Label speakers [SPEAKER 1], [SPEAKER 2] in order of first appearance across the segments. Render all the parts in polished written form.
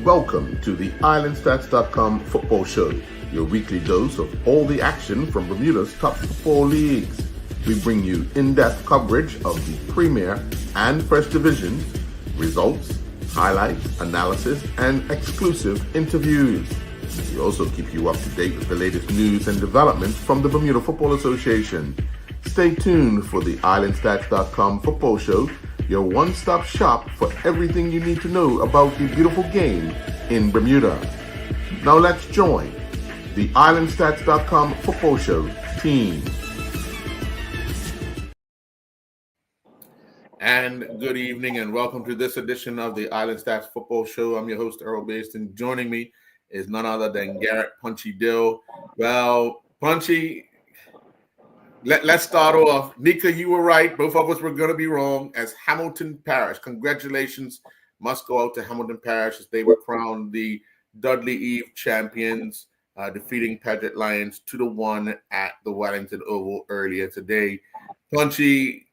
[SPEAKER 1] Welcome to the IslandStats.com football show, your weekly dose of all the action from Bermuda's top four leagues. We bring you in-depth coverage of the Premier and First Division, results, highlights, analysis, and exclusive interviews. We also keep you up to date with the latest news and developments from the Bermuda Football Association. Stay tuned for the IslandStats.com football show, your one-stop shop for everything you need to know about the beautiful game in Bermuda. Now let's join the IslandStats.com football show team. And good evening and welcome to this edition of the Island Stats Football Show. I'm your host, Earl Baston. Joining me is none other than Garrett Punchy Dill. Well, Punchy, let's start off. Nika, you were right. Both of us were going to be wrong as Hamilton Parish. Congratulations must go out to Hamilton Parish as they were crowned the Dudley Eve champions, defeating Paget Lions 2-1 at the Wellington Oval earlier today. Punchy,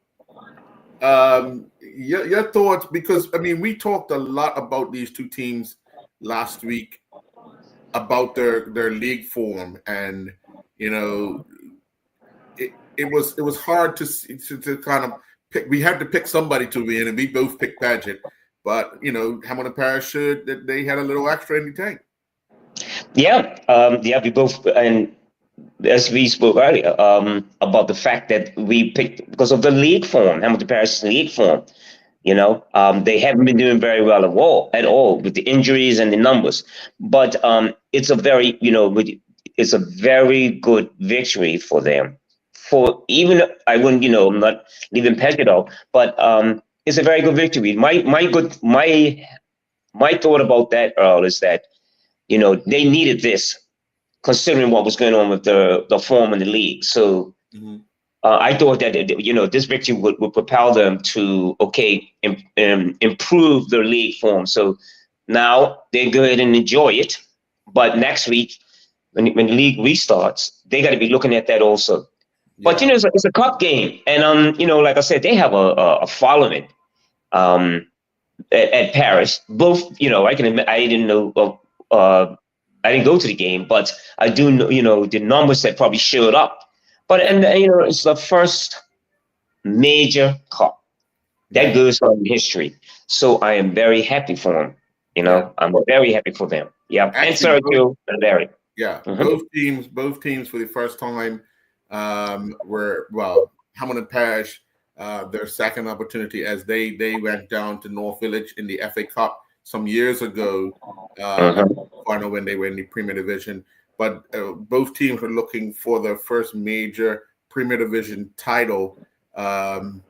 [SPEAKER 1] your thoughts, because, I mean, we talked a lot about these two teams last week, about their league form, and, you know, it was hard to kind of pick. We had to pick somebody to win, and we both picked Paget. But, you know, Hamilton Parish showed that they had a little extra in the tank.
[SPEAKER 2] Yeah, we both, and as we spoke earlier, about the fact that we picked because of the league form, Hamilton Parish's league form. You know, they haven't been doing very well at all with the injuries and the numbers. But it's a very, it's a very good victory for them. For even, I wouldn't, I'm not leaving Paget out, but it's a very good victory. My thought about that, Earl, is that, they needed this, considering what was going on with the form in the league. So I thought that, this victory would propel them to, improve their league form. So now they go ahead and enjoy it. But next week, when the league restarts, they got to be looking at that also. Yeah. But, it's a cup game. And, like I said, they have a following at Parish. Both, I can admit, I didn't know, I didn't go to the game, but I do know, the numbers that probably showed up. But, it's the first major cup that goes on in history. So I am very happy for them. I'm very happy for them. Yeah. Actually, and Sergio and Larry.
[SPEAKER 1] Yeah. Both teams for the first time were, Hamilton Parish, their second opportunity as they went down to North Village in the FA Cup some years ago, final when they were in the Premier Division. But both teams were looking for their first major Premier Division title, going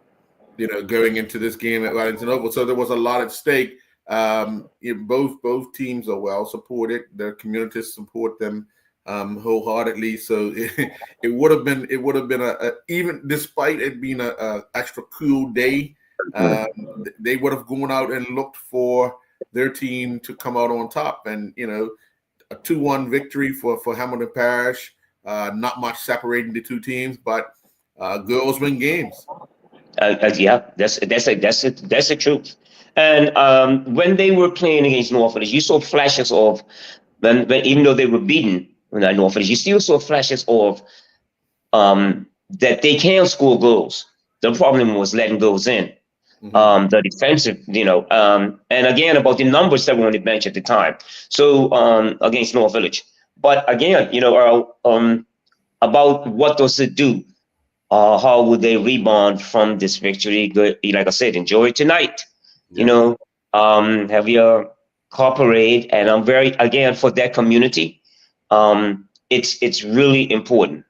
[SPEAKER 1] into this game at Wellington Oval. So there was a lot at stake. Both teams are well supported. Their communities support them wholeheartedly. So it would have been a even despite it being a extra cool day, they would have gone out and looked for their team to come out on top. And a 2-1 victory for Hamilton Parish. Not much separating the two teams, but girls win games.
[SPEAKER 2] Yeah, that's the truth. And when they were playing against North Village, you saw flashes of when even though they were beaten at North Village, you still saw flashes of that they can score goals. The problem was letting goals in. The defensive, and again about the numbers that were on the bench at the time. So against North Village, but again, about what does it do? How would they rebound from this victory? Good, like I said, enjoy it tonight. Yeah. Have your cooperate, and I'm very again for that community. It's really important.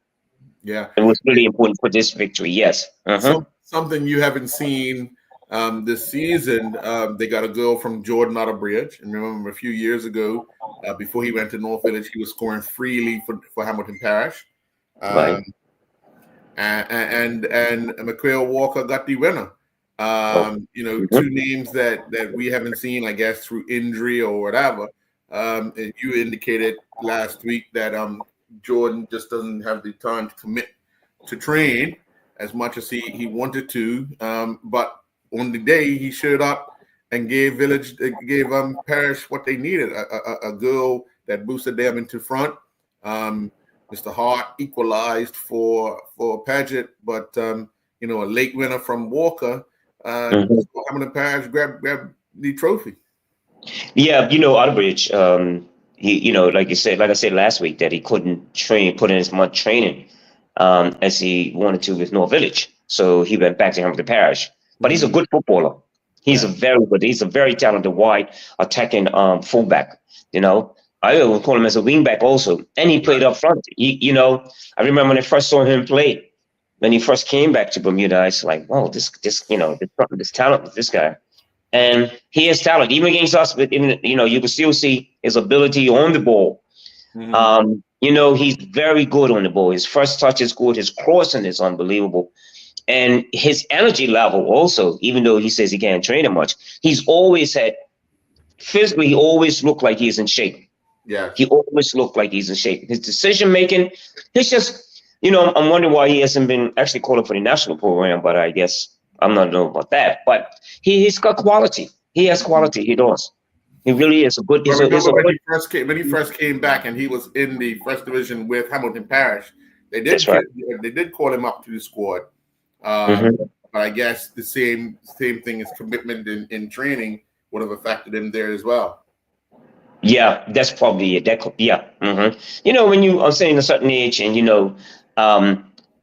[SPEAKER 1] Yeah,
[SPEAKER 2] it was really important for this victory. Yes.
[SPEAKER 1] Something you haven't seen. This season, they got a girl from Jordan Otterbridge, and remember a few years ago, before he went to North Village, he was scoring freely for Hamilton Parish,
[SPEAKER 2] right.
[SPEAKER 1] And McQuail Walker got the winner. Two names that we haven't seen, I guess, through injury or whatever. And you indicated last week that Jordan just doesn't have the time to commit to train as much as he wanted to, but on the day he showed up and gave Parish what they needed, a girl that boosted them into front. Mr. Hart equalized for Paget, but a late winner from Walker. Hamilton Parish grabbed the trophy.
[SPEAKER 2] Yeah, Outbridge, like I said last week, that he couldn't put in as much training as he wanted to with North Village. So he went back to Hamilton Parish. But he's a good footballer. He's he's a very talented wide attacking fullback. I would call him as a wingback also. And he played up front. I remember when I first saw him play, when he first came back to Bermuda, I was like, wow, this talent with this guy. And he has talent, even against us. But you can still see his ability on the ball. He's very good on the ball. His first touch is good. His crossing is unbelievable, and his energy level also. Even though he says he can't train it much, he's always had physically. He always looked like he's in shape.
[SPEAKER 1] Yeah,
[SPEAKER 2] he always looked like he's in shape. His decision making, it's just I'm wondering why he hasn't been actually called up for the national program. But I guess I'm not know about that, but he's got quality. He has quality. He does. He really is a good.
[SPEAKER 1] When he first came back, and he was in the first division with Hamilton Parish, they did call him up to the squad. But I guess the same thing as commitment in training would have affected him there as well.
[SPEAKER 2] Yeah, that's probably it. When you are saying a certain age, and you're a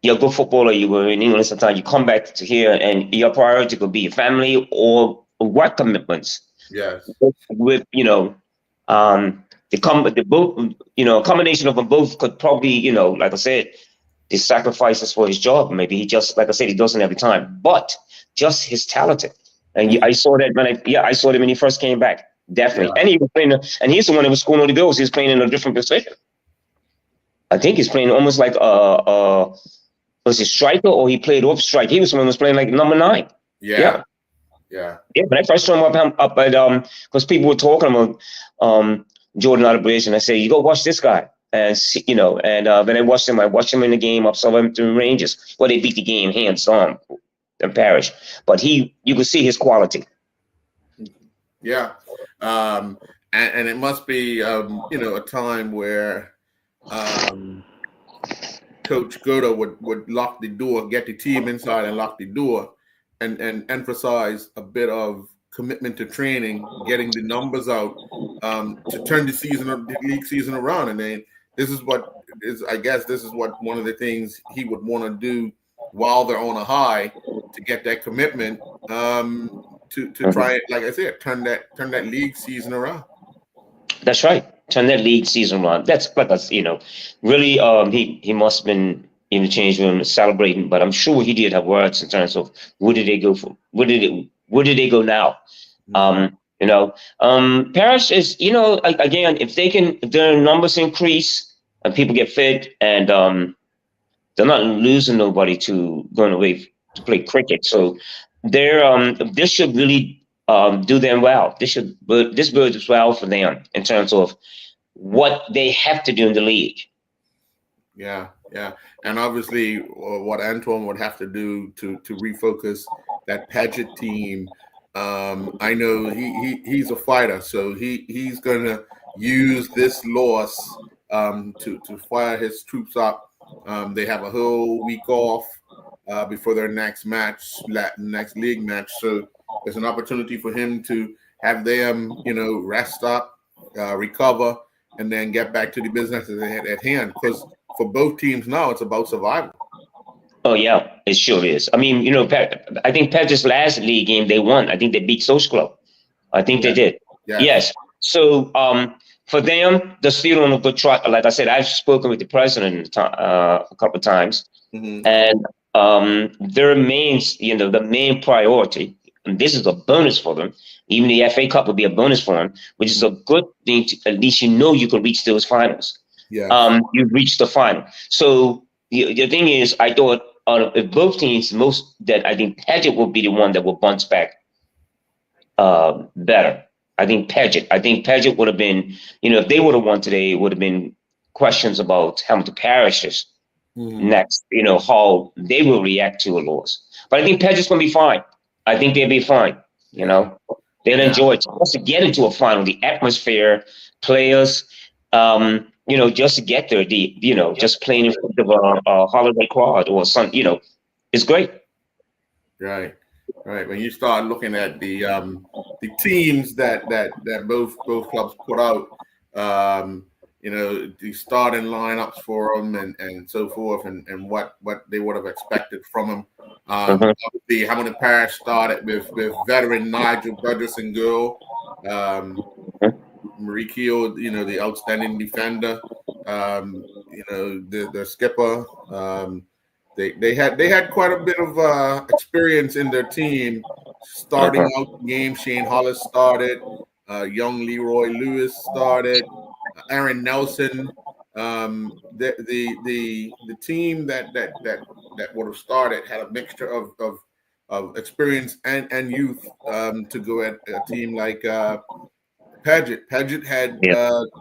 [SPEAKER 2] good footballer, you were in England sometimes, you come back to here, and your priority could be your family or work commitments.
[SPEAKER 1] Yes.
[SPEAKER 2] With a combination of them both could probably, like I said, the sacrifices for his job. Maybe he just, like I said, he doesn't have the time, but just his talented. And I saw that I saw him when he first came back. Definitely. Yeah. And he was playing, and he's the one that was scoring all the goals. He's playing in a different position. I think he's playing almost like was he striker, or he played off strike? He was the one who was playing like number 9.
[SPEAKER 1] Yeah.
[SPEAKER 2] But I first saw him up at because people were talking about Jordan Outbridge, and I said, you go watch this guy. And then I watched him in the game up Southampton Rangers. Well, they beat the game hands on in Parish. But you could see his quality.
[SPEAKER 1] Yeah. And it must be a time where Coach Goda would lock the door, get the team inside and lock the door, and emphasize a bit of commitment to training, getting the numbers out to turn the league season around. And then this is what one of the things he would want to do while they're on a high, to get that commitment to try it, like I said, turn that league season around.
[SPEAKER 2] That's right. Turn that league season around. That's really he must have been in the change room celebrating, but I'm sure he did have words in terms of where did they go from? Where did they go now? Parish is, again, if their numbers increase and people get fit, and they're not losing nobody to going away to play cricket. So this should really do them well. This bodes well for them in terms of what they have to do in the league.
[SPEAKER 1] Yeah. And obviously what Antoine would have to do to refocus that Paget team. I know he's a fighter, so he's going to use this loss to fire his troops up. They have a whole week off before their next league match. So there's an opportunity for him to have them, rest up, recover, and then get back to the business at hand. Because for both teams now, it's about survival.
[SPEAKER 2] Oh, yeah, it sure is. I mean, I think Paget's last league game they won. I think they beat Social Club. I think they did.
[SPEAKER 1] Yeah.
[SPEAKER 2] Yes. So for them, they're still on a good track. Like I said, I've spoken with the president a couple of times, and their the main priority, and this is a bonus for them. Even the FA Cup would be a bonus for them, which is a good thing. At least you can reach those finals.
[SPEAKER 1] Yeah.
[SPEAKER 2] You've reached the final. So the thing is, I thought if both teams, I think Paget will be the one that will bounce back better. I think Paget would have been, if they would have won today, it would have been questions about Hamilton Parish's next, how they will react to a loss. But I think Paget's going to be fine. I think they'll be fine, They'll enjoy it. Just to get into a final, the atmosphere, players, just to get there, just playing in front of a holiday crowd or some, it's great.
[SPEAKER 1] Right. When you start looking at the teams that both clubs put out, the starting lineups for them and so forth, and what they would have expected from them. Obviously, Hamilton Parish started with veteran Nigel Burgess-Gill, Marie Keel, the outstanding defender, the skipper. They had quite a bit of experience in their team. Starting out the game, Shane Hollis started. Young Leroy Lewis started. Aaron Nelson. The team that would have started had a mixture of experience and youth to go at a team like Paget. Paget had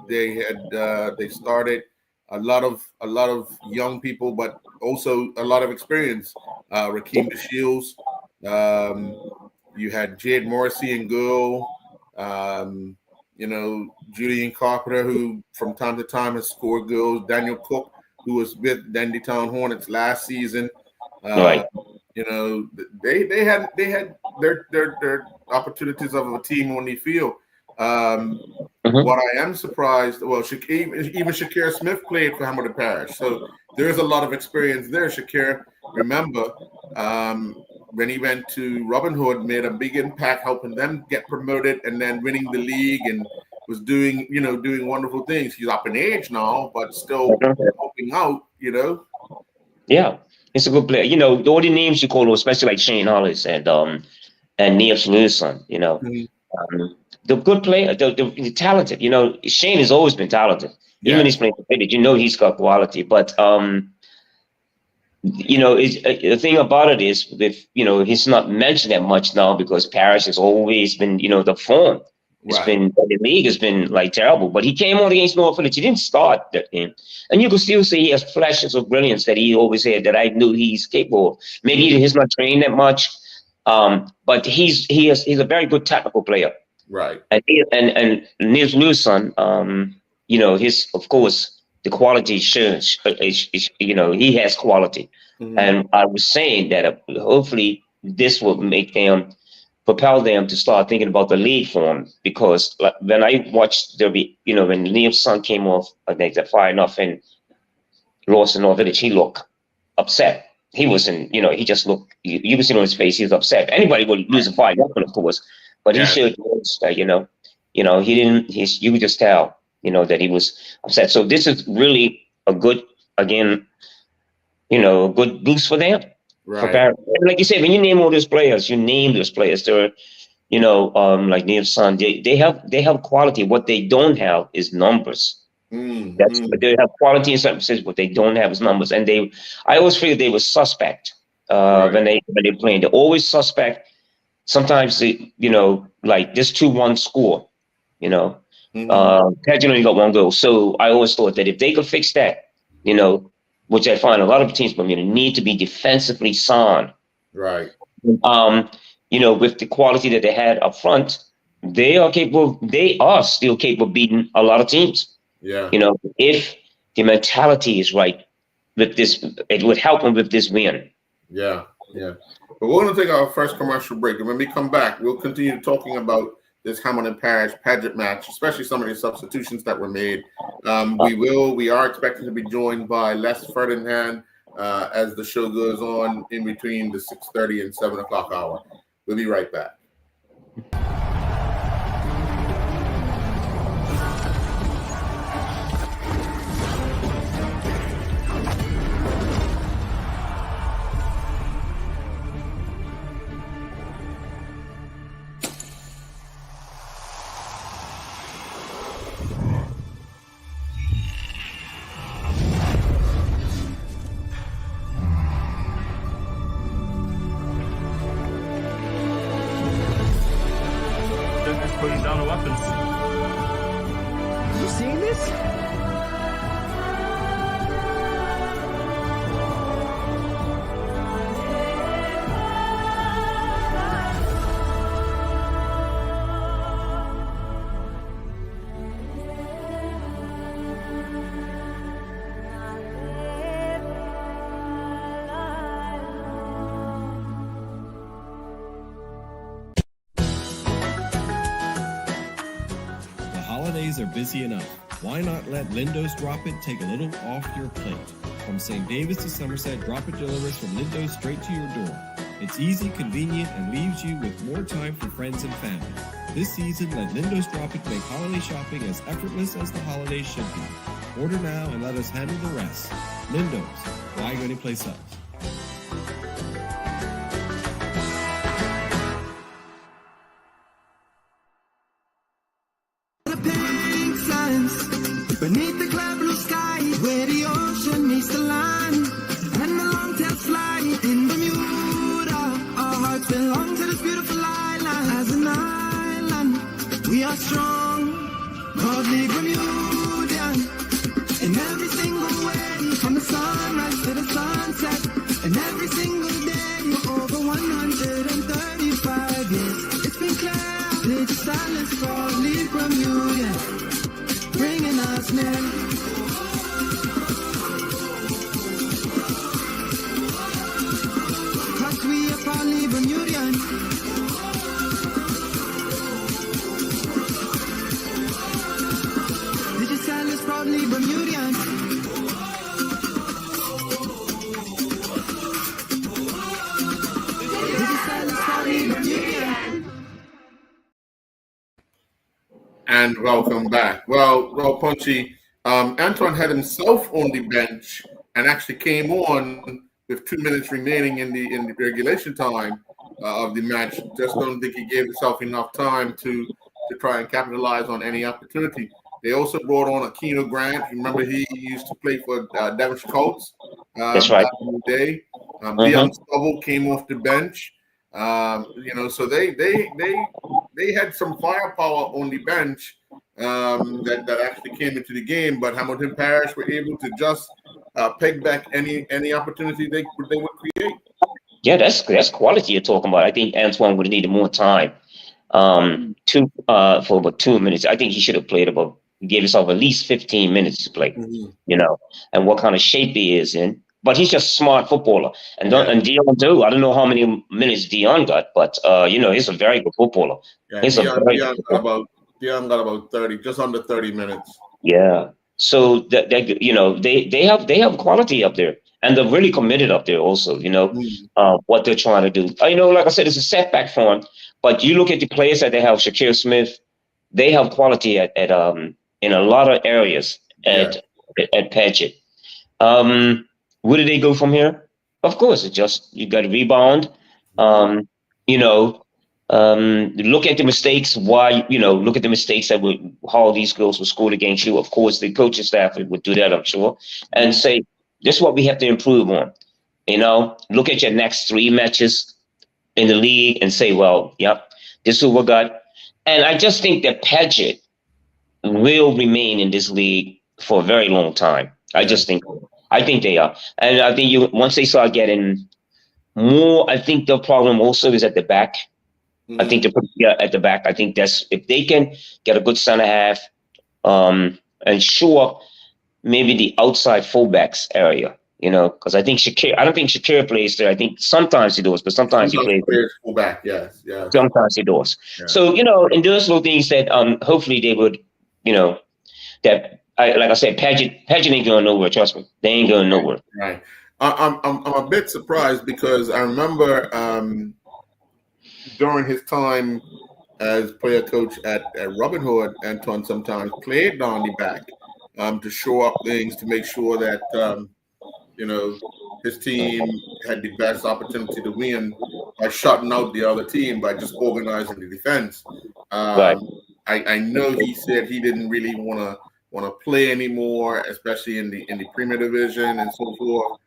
[SPEAKER 1] they started a lot of young people, but also a lot of experience. Rakeem DeShields, you had Jade Morrissey and Girl, Julian Carpenter, who from time to time has scored goals. Daniel Cook, who was with Dandytown Hornets last season.
[SPEAKER 2] Right.
[SPEAKER 1] They had their opportunities of a team on the field. What I am surprised, even Shakir Smith played for Hamilton Parish, so there's a lot of experience there. Shakir, remember, when he went to Robin Hood, made a big impact, helping them get promoted, and then winning the league, and was doing wonderful things. He's up in age now, but still helping out.
[SPEAKER 2] Yeah, it's a good player. All the names you call, especially like Shane Hollis and Neil Lewison. The good player, the talented. Shane has always been talented. Even when he's playing for Village, he's got quality. But the thing about it is, he's not mentioned that much now because Parish has always been, the form. It's been, the league has been like terrible. But he came on against North Village. He didn't start that game, and you could still see he has flashes of brilliance that he always had that I knew he's capable of. Maybe he's not trained that much, but he's a very good technical player.
[SPEAKER 1] Right.
[SPEAKER 2] And Nils Lewison, his, of course, the quality shows, he has quality. And I was saying that hopefully this will propel them to start thinking about the league form, because when I watched when Neil's son came off, I think that far enough and lost in North Village, he looked upset. He wasn't, he just looked, you could see on his face, he was upset. Anybody would lose a 5-0, of course. But he showed, he didn't. You could just tell, that he was upset. So this is really a good, again, good boost for them.
[SPEAKER 1] Right.
[SPEAKER 2] Like you said, when you name all those players, They're, like Neil's son. They have quality. What they don't have is numbers. But they have quality in some sense. What they don't have is numbers. And I always figured they were suspect when they playing. They're always suspect. Sometimes like this 2-1 score, Paget only got 1 goal. So I always thought that if they could fix that, which I find a lot of teams need to be defensively sound.
[SPEAKER 1] Right.
[SPEAKER 2] With the quality that they had up front, they are still capable of beating a lot of teams.
[SPEAKER 1] Yeah.
[SPEAKER 2] If the mentality is right with this, it would help them with this win.
[SPEAKER 1] Yeah. But we're going to take our first commercial break. And when we come back, we'll continue talking about this Hamilton Parish Paget match, especially some of the substitutions that were made. We are expecting to be joined by Les Ferdinand as the show goes on in between the 6:30 and 7 o'clock hour. We'll be right back.
[SPEAKER 3] Putting down the weapons.
[SPEAKER 4] You seeing this?
[SPEAKER 3] days are busy enough. Why not let Lindo's Drop It take a little off your plate? From St. David's to Somerset, Drop It delivers from Lindo's straight to your door. It's easy, convenient, and leaves you with more time for friends and family. This season, let Lindo's Drop It make holiday shopping as effortless as the holidays should be. Order now and let us handle the rest. Lindo's, why go anyplace else?
[SPEAKER 4] Beneath the cloud blue sky, where the ocean meets the land, and the long-tailed fly in Bermuda. Our hearts belong to this beautiful island. As an island, we are strong, proudly Bermudian. In every single way, from the sunrise to the sunset, and every single day, for over 135 years. It's been clear, it's silence, proudly Bermudian. Bringing us near. Cause we are proudly Bermudian. Digicel is proudly Bermudian. Digicel is proudly Bermudian.
[SPEAKER 1] And welcome back. Well, Punchy, Antoine had himself on the bench and actually came on with 2 minutes remaining in the regulation time of the match. Just don't think he gave himself enough time to try and capitalize on any opportunity. They also brought on Aquino Grant. Remember, he used to play for Devonshire Colts.
[SPEAKER 2] That's right.
[SPEAKER 1] Back in the day. Dion Stubble came off the bench. So they had some firepower on the bench that actually came into the game, but Hamilton Parish were able to just peg back any opportunity they would create.
[SPEAKER 2] Yeah, that's quality you're talking about. I think Antoine would have needed more time for about 2 minutes. I think he should have played he gave himself at least 15 minutes to play, and what kind of shape he is in. But he's just a smart footballer. And Dion too. I don't know how many minutes Dion got, but he's a very good footballer.
[SPEAKER 1] Yeah, Dion got about 30, just under 30 minutes.
[SPEAKER 2] Yeah. So they have quality up there, and they're really committed up there also. What they're trying to do. Like I said, it's a setback for them. But you look at the players that they have, Shakir Smith, they have quality at in a lot of areas at Paget. Where do they go from here? Of course, it's just you got to rebound. Look at the mistakes. Look at the mistakes how these girls were scored against you. Of course, the coaching staff would do that, I'm sure, and say this is what we have to improve on. Look at your next 3 matches in the league and say, well, yep, this is what we got. And I just think that Paget will remain in this league for a very long time. I think they are. And I think once they start getting more, I think the problem also is at the back. I think at the back, I think that's if they can get a good center half and shore maybe the outside fullbacks area, because I don't think Shakir plays there. I think sometimes he does, but sometimes he plays
[SPEAKER 1] fullback. Yes, yeah.
[SPEAKER 2] Sometimes he does. Yeah. So, in those little things that hopefully they would, like I said, Paget ain't going nowhere. Trust me, they ain't going nowhere.
[SPEAKER 1] Right. I'm a bit surprised because I remember during his time as player coach at Robin Hood, Antoine sometimes played down the back to show up things to make sure that his team had the best opportunity to win by shutting out the other team by just organizing the defense.
[SPEAKER 2] Right.
[SPEAKER 1] I know he said he didn't really want to play anymore, especially in the Premier Division and so forth.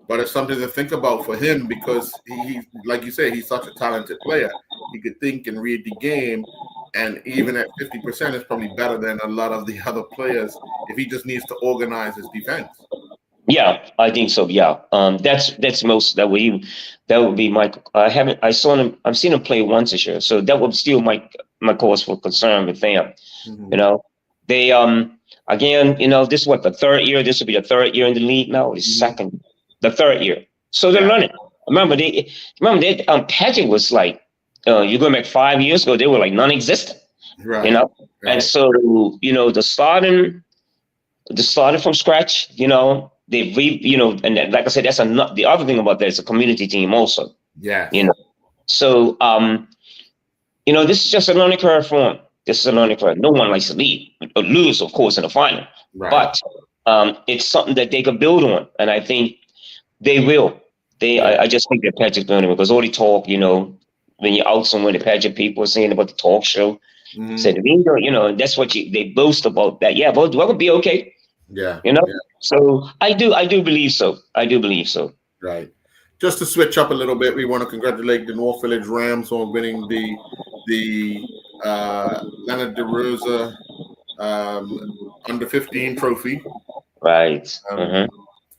[SPEAKER 1] But it's something to think about for him because he, like you say, he's such a talented player. He could think and read the game, and even at 50% is probably better than a lot of the other players if he just needs to organize his defense.
[SPEAKER 2] Yeah, I think so. Yeah, that's most that would be my. I've seen him play once this year, so that would still my cause for concern with them. Mm-hmm. They again, this is what the third year. This will be the third year in the league now. The third year. So they're learning. Remember, Paget was like, you're going back 5 years ago. They were like non-existent.
[SPEAKER 1] Right.
[SPEAKER 2] You know,
[SPEAKER 1] Right.
[SPEAKER 2] and so the starting from scratch. And like I said, that's the other thing about that is a community team also.
[SPEAKER 1] Yes.
[SPEAKER 2] So this is just a learning curve for them. This is a learning curve. No one likes to lose, of course, in the final.
[SPEAKER 1] Right.
[SPEAKER 2] But it's something that they could build on, and I think they will. I just think that Patrick's building because all the talk, when you're out somewhere, the Patrick people are saying about the talk show.
[SPEAKER 1] Mhm.
[SPEAKER 2] Said, that's what they boast about that. Yeah, but we're gonna be okay.
[SPEAKER 1] Yeah.
[SPEAKER 2] Yeah.
[SPEAKER 1] So
[SPEAKER 2] I do believe so. I do believe so.
[SPEAKER 1] Right. Just to switch up a little bit, we want to congratulate the North Village Rams on winning the Leonard DeRosa under 15 trophy.
[SPEAKER 2] Right.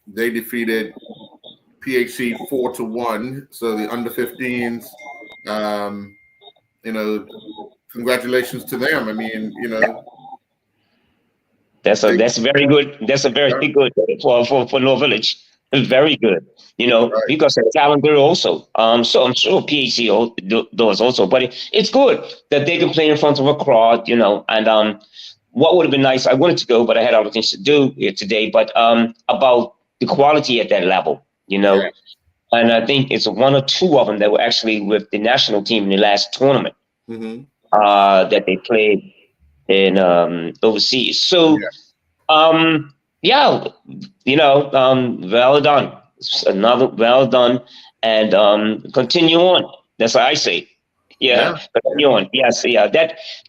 [SPEAKER 1] They defeated PHC 4-1. So the under 15s, congratulations to them. I mean,
[SPEAKER 2] That's very good. That's a very good for North Village. Very good. Because of talent there also. So I'm sure PHC does also, but it's good that they can play in front of a crowd. And what would have been nice, I wanted to go, but I had other things to do here today. But about the quality at that level,
[SPEAKER 1] Yeah.
[SPEAKER 2] And I think it's one or two of them that were actually with the national team in the last tournament that they played in overseas. So, well done. Another well done, and continue on. That's what I say. Yeah. Continue on. Yes, yeah.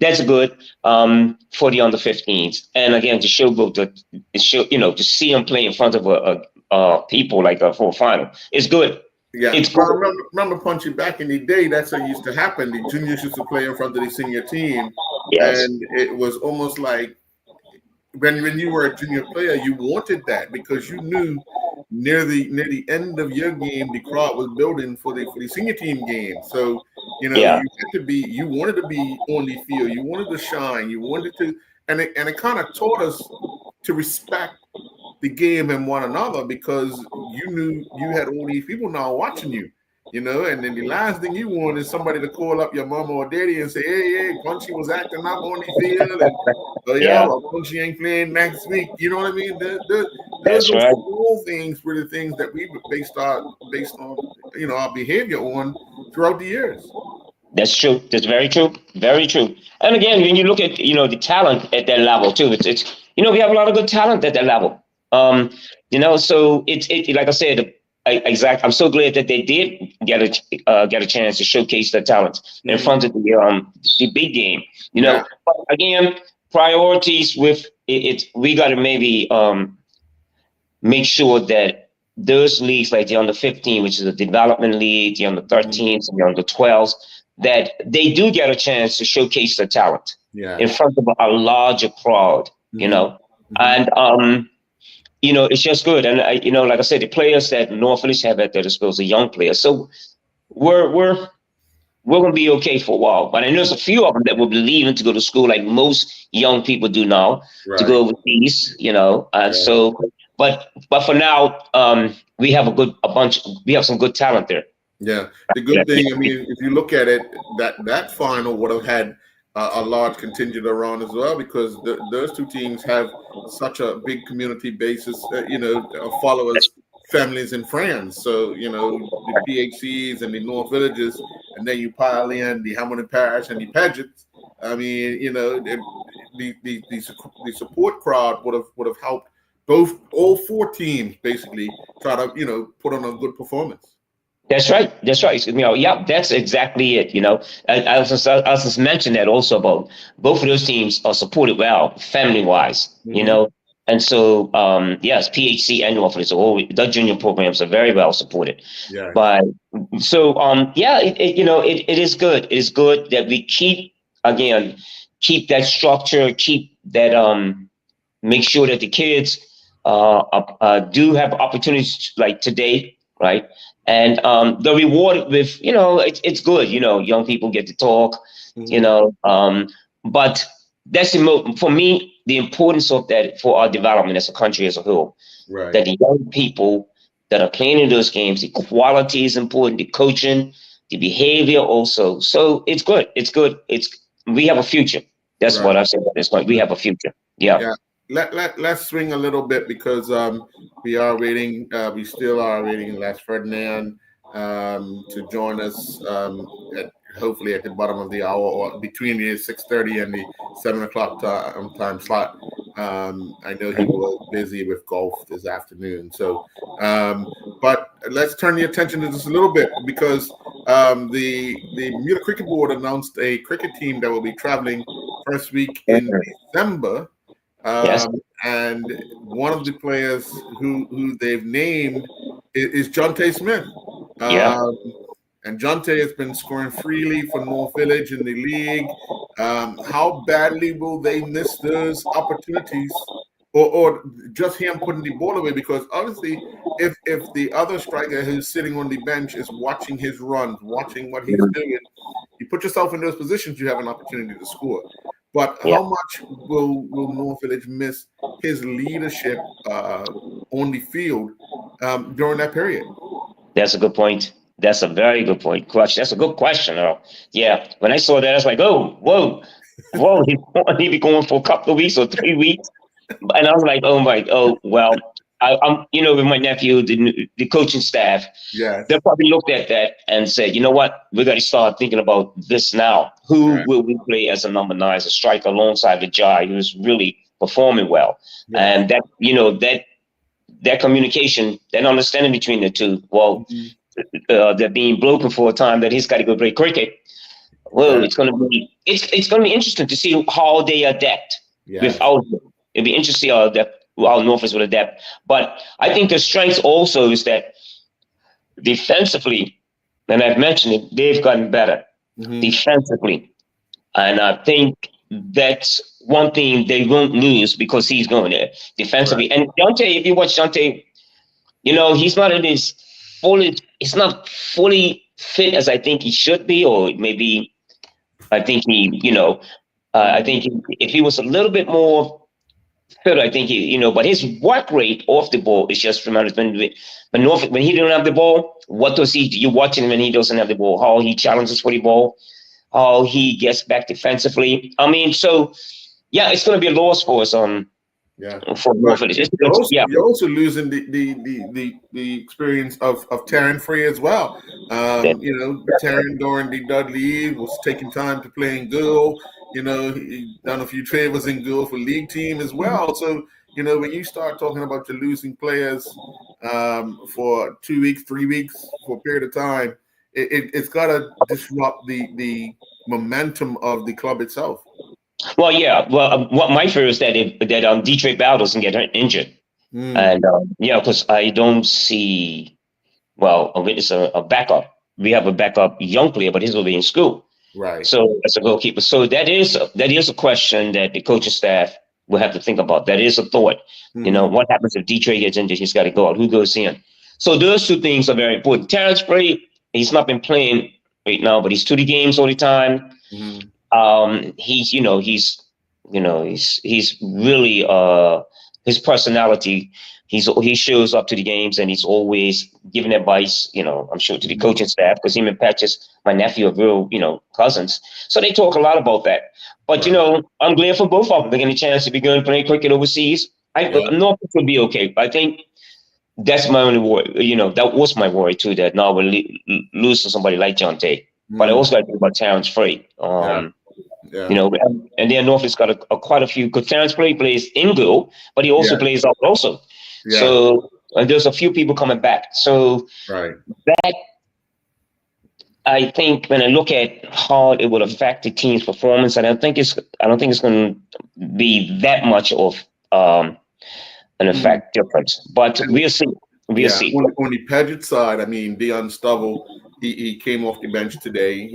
[SPEAKER 2] That's good for the under 15s, and again to to see them play in front of people like for a final. It's good.
[SPEAKER 1] Yeah,
[SPEAKER 2] it's
[SPEAKER 1] I remember Punchy back in the day. That's what used to happen. The juniors used to play in front of the senior team, and it was almost like when you were a junior player, you wanted that because you knew near the end of your game, the crowd was building for the senior team game. So you wanted to be on the field, you wanted to shine, you wanted to, and it kind of taught us to respect the game and one another because you knew you had all these people now watching you, and then the last thing you want is somebody to call up your mama or daddy and say, hey, Punchy was acting up on the field, and Punchy ain't playing next week. You know what I mean? Those small things were the things that we based on our behavior on throughout the years.
[SPEAKER 2] That's true. That's very true. Very true. And again, when you look at the talent at that level too, it's we have a lot of good talent at that level. So it's like I said, I'm so glad that they did get a chance to showcase their talent in front of the big game. But again, priorities with it. We got to maybe make sure that those leagues like the under 15, which is a development league, the under 13s and the under 12s, that they do get a chance to showcase their talent in front of a larger crowd. And it's just good. And like I said, the players that North Village have at their disposal, young players. So we're gonna be okay for a while. But I know there's a few of them that will be leaving to go to school, like most young people do now, to go overseas. So, but for now, we have we have some good talent there.
[SPEAKER 1] Yeah, the good thing, I mean, if you look at it, that final would have had a large contingent around as well because those two teams have such a big community basis, of followers, families, and friends. So, the PHCs and the North Villages, and then you pile in the Hamilton Parish and the Pagetts. I mean, the support crowd would have helped all four teams basically try to, put on a good performance.
[SPEAKER 2] That's right. That's exactly it. I just mentioned that also about both of those teams are supported well, family-wise, and so, yes, PHC and North Village, the junior programs are very well supported.
[SPEAKER 1] Yeah.
[SPEAKER 2] But so, it is good. It is good that we keep that structure, keep that, make sure that the kids do have opportunities like today, right? And the reward with, it's good, young people get to talk, but that's for me, the importance of that for our development as a country as a whole, that the young people that are playing in those games, the quality is important, the coaching, the behavior also. So it's good. It's good. We have a future. That's
[SPEAKER 1] Right.
[SPEAKER 2] what I've said at this point. We have a future. Yeah.
[SPEAKER 1] Yeah. Let's swing a little bit because we are waiting. We still are waiting Les Ferdinand to join us hopefully at the bottom of the hour or between the 6:30 and the 7 o'clock time slot. I know he was busy with golf this afternoon. So, but let's turn the attention to this a little bit because the Bermuda Cricket Board announced a cricket team that will be traveling first week in December.
[SPEAKER 2] Yes.
[SPEAKER 1] And one of the players who they've named is Jonte Smith.
[SPEAKER 2] Yeah.
[SPEAKER 1] And Jonte has been scoring freely for North Village in the league. How badly will they miss those opportunities, or just him putting the ball away? Because obviously, if the other striker who's sitting on the bench is watching his runs, watching what he's doing, you put yourself in those positions, you have an opportunity to score. But how much will North Village miss his leadership on the field during that period?
[SPEAKER 2] That's a good point. That's a very good point. That's a good question, Earl. Yeah. When I saw that, I was like, oh, whoa. He'd be going for a couple of weeks or 3 weeks. And I was like, well, I'm with my nephew, the coaching staff, they probably looked at that and said, you know what, we got to start thinking about this now. Who will we play as a number 9, as a striker alongside the Jai, who's really performing well? And that, that communication, that understanding between the two, they're being broken for a time that he's got to go play cricket. Well, it's going to be interesting to see how they adapt without him. It'll be interesting to see how Norfolk will adapt. But I think the strength also is that defensively, and I've mentioned it, they've gotten better defensively. And I think that's one thing they won't lose because he's going there defensively. Right. And Jonte, if you watch Jonte, he's not he's not fully fit as I think he should be, or maybe I think I think if he was a little bit more fit, I think but his work rate off the ball is just tremendous. But Norfolk, when he don't have the ball, what does he do? You're watching him when he doesn't have the ball, how he challenges for the ball, how he gets back defensively. I mean, so it's going to be a loss for us for Norfolk.
[SPEAKER 1] You're also losing the experience of Taryn Free as well. Taryn during the Dudley was taking time to play in Gould. He done a few favors in Gould for league team as well. So, when you start talking about you losing players for 2 weeks, 3 weeks, for a period of time, it's got to disrupt the momentum of the club itself.
[SPEAKER 2] Well, yeah. Well, what my fear is that Detroit Bell doesn't get injured, and because I don't see. Well, it's a backup. We have a backup young player, but he's will be in school.
[SPEAKER 1] Right.
[SPEAKER 2] So as a goalkeeper, so that is a question that the coaching staff will have to think about. That is a thought. What happens if Detroit gets injured? He's got to go out. Who goes in? So those two things are very important. Terrence Frey, he's not been playing right now, but he's to the games all the time. He's really his personality. He shows up to the games and he's always giving advice, I'm sure to the coaching staff, because him and Patches, my nephew, are real, cousins. So they talk a lot about that. But, I'm glad for both of them. They're getting a chance to be going to play cricket overseas. Norfolk will be okay. But I think that's my only worry. That was my worry too, that now we'll lose to somebody like Jonte. But I also like to think about Terrence Frey. And then Norfolk's got quite a few good. Terrence Frey plays in Gould, but he also plays out also. Yeah. So there's a few people coming back. So that, I think, when I look at how it will affect the team's performance, I don't think it's going to be that much of an effect difference. But we'll see. We'll see.
[SPEAKER 1] On the Paget side, I mean, Dion Stovall, he came off the bench today.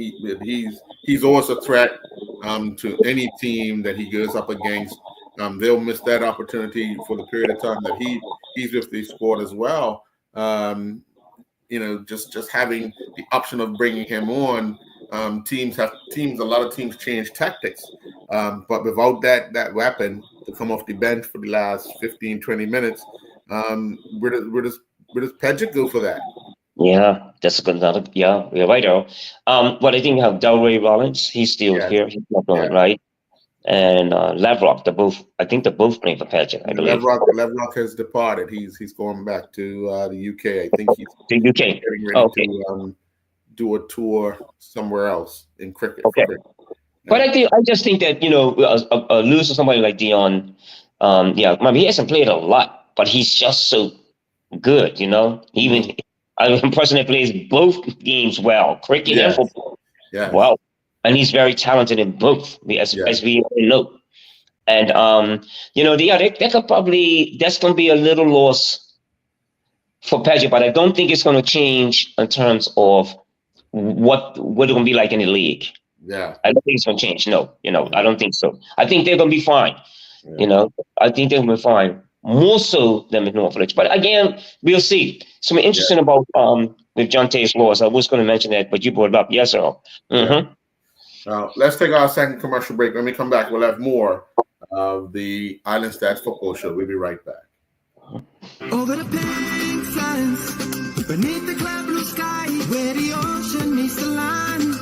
[SPEAKER 1] He's always a threat to any team that he goes up against. They'll miss that opportunity for the period of time that he's with the squad as well. Just having the option of bringing him on. A lot of teams change tactics, but without that weapon to come off the bench for the last 15, 20 minutes, where does Paget go for that?
[SPEAKER 2] Yeah, that's a good. Yeah, you're right, Earl. But I think you have Delray Rollins. He's still here. He's not going right. and Lavrock. I think they're both playing for Paget, I believe.
[SPEAKER 1] Levrock has departed. He's going back to the UK. I think he's
[SPEAKER 2] The UK.
[SPEAKER 1] getting ready
[SPEAKER 2] Okay.
[SPEAKER 1] to do a tour somewhere else in cricket.
[SPEAKER 2] Okay. But I just think that lose to somebody like Dion, he hasn't played a lot, but he's just so good, Even a person that plays both games well, cricket and football.
[SPEAKER 1] Yeah.
[SPEAKER 2] Well, and he's very talented in both, as we know. And that's going to be a little loss for Paget, but I don't think it's going to change in terms of what it's going to be like in the league.
[SPEAKER 1] Yeah.
[SPEAKER 2] I don't think it's going to change. No, I don't think so. I think they're going to be fine. Yeah. I think they're going to be fine. More so than with Norfolk. But again, we'll see. Something interesting about with John Taylor's laws. I was going to mention that, but you brought it up. Yes, sir. Mm-hmm.
[SPEAKER 1] Now, let's take our second commercial break. When we come back, we'll have more of the Island Stats Football Show. We'll be right back.
[SPEAKER 4] Over the pink fence, beneath the cloud blue sky, where the ocean meets the land,